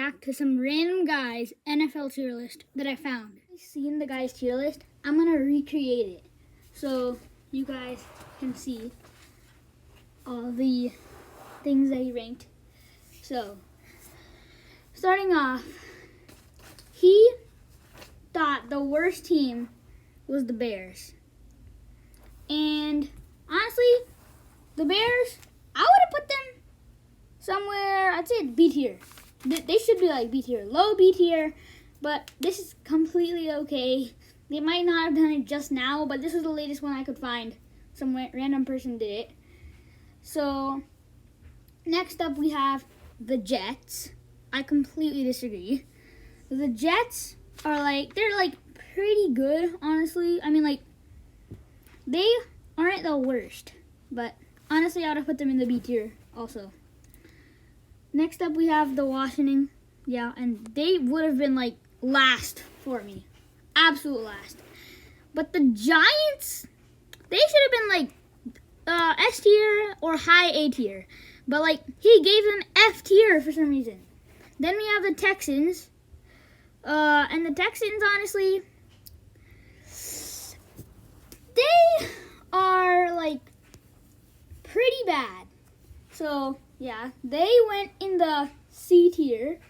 react to some random guy's NFL tier list that I found. I've seen the guy's tier list. I'm gonna recreate it so you guys can see all the things that he ranked. So, starting off, he thought the worst team was the Bears. And honestly, the Bears, I would have put them somewhere, I'd say B tier. They should be like B tier, low B tier, but this is completely okay. They might not have done it just now, but this was the latest one I could find. Some random person did it. So, next up we have the Jets. I completely disagree. The Jets are they're pretty good, honestly. I mean, they aren't the worst, but honestly, I would have put them in the B tier also. Next up, we have the Washington. Yeah, and they would have been last for me. Absolute last. But the Giants, they should have been S tier or high A tier. But he gave them F tier for some reason. Then we have the Texans. And the Texans, honestly, they are pretty bad. So yeah, they went in the C tier.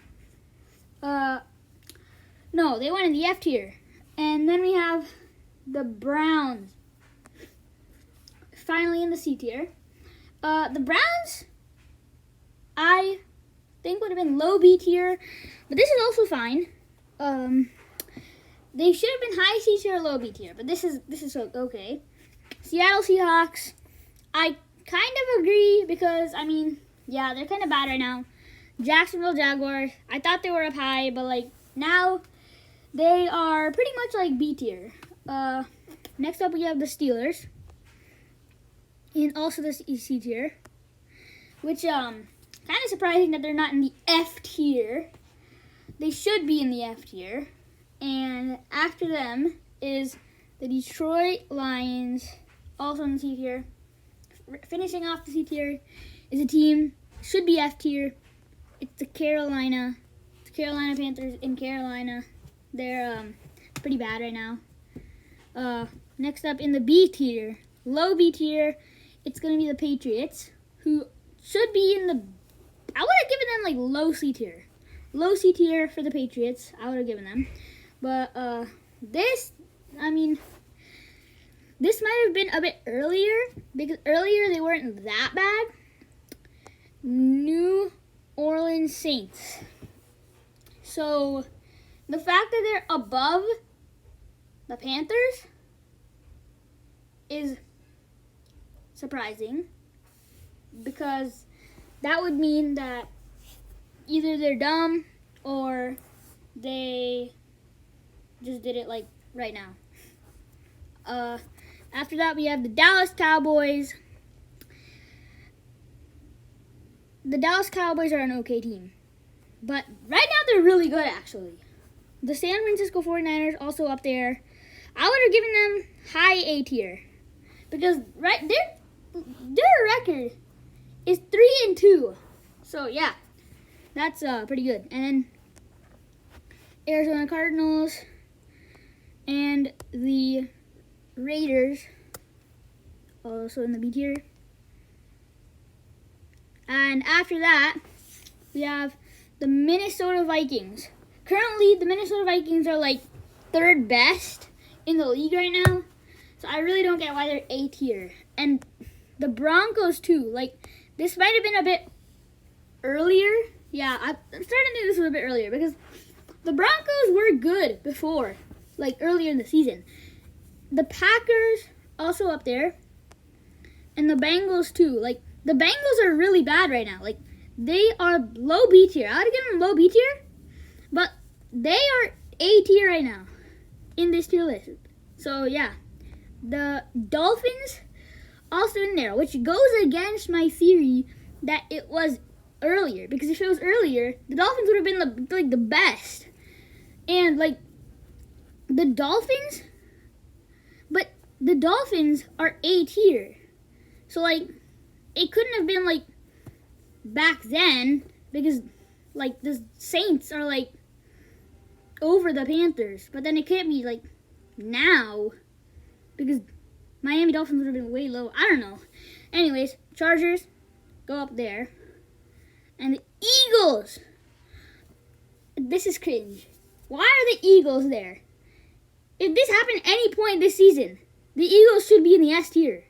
No, they went in the F tier. And then we have the Browns. Finally in the C tier. The Browns, I think would have been low B tier, but this is also fine. They should have been high C tier or low B tier, but this is okay. Seattle Seahawks, I kind of agree because, I mean, yeah, they're kind of bad right now. Jacksonville Jaguars, I thought they were up high, but now they are pretty much B tier. Next up we have the Steelers, and also the C tier, which kind of surprising that they're not in the F tier. They should be in the F tier. And after them is the Detroit Lions, also in the C tier. Finishing off the C tier is a team, should be F tier. It's the Carolina Panthers in Carolina. They're pretty bad right now. Next up in the B tier, low B tier, it's going to be the Patriots, who should be in the, I would have given them low C tier. Low C tier for the Patriots, I would have given them. But this might have been a bit earlier, because earlier they weren't that bad. New Orleans Saints. So, the fact that they're above the Panthers is surprising, because that would mean that either they're dumb or they just did it right now. After that, we have the Dallas Cowboys. The Dallas Cowboys are an okay team, but right now they're really good, actually. The San Francisco 49ers also up there. I would have given them high A tier, because their record is 3-2. So yeah, that's pretty good. And then Arizona Cardinals and the Raiders, also in the B tier. And after that, we have the Minnesota Vikings. Currently, the Minnesota Vikings are third best in the league right now. So I really don't get why they're A tier. And the Broncos too. This might have been a bit earlier. Yeah, I'm starting to think this was a bit earlier, because the Broncos were good before, earlier in the season. The Packers also up there, and the Bengals too. The Bengals are really bad right now. They are low B tier. I would have given them low B tier, but they are A tier right now in this tier list. So yeah, the Dolphins also in there, which goes against my theory that it was earlier, because if it was earlier, the Dolphins would have been the best. And the Dolphins, but the Dolphins are A tier. So it couldn't have been back then, because like the Saints are like over the Panthers, but then it can't be like now because Miami Dolphins would have been way low. I don't know. Anyways, Chargers go up there, and the Eagles. This is cringe. Why are the Eagles there? If this happened at any point this season, the Eagles should be in the S tier.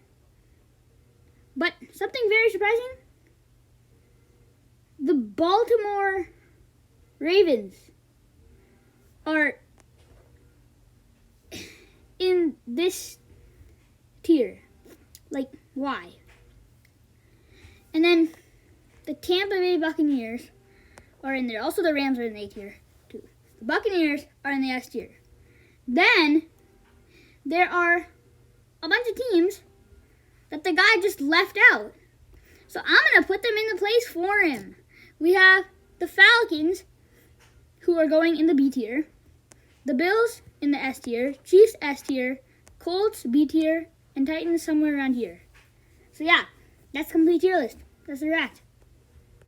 But something very surprising, the Baltimore Ravens are in this tier. Like, why? And then the Tampa Bay Buccaneers are in there. Also, the Rams are in the A tier, too. The Buccaneers are in the S tier. Then, there are a bunch of teams that the guy just left out. So I'm going to put them in the place for him. We have the Falcons, who are going in the B tier. The Bills in the S tier. Chiefs S tier. Colts B tier. And Titans somewhere around here. So yeah, that's complete tier list. That's the react.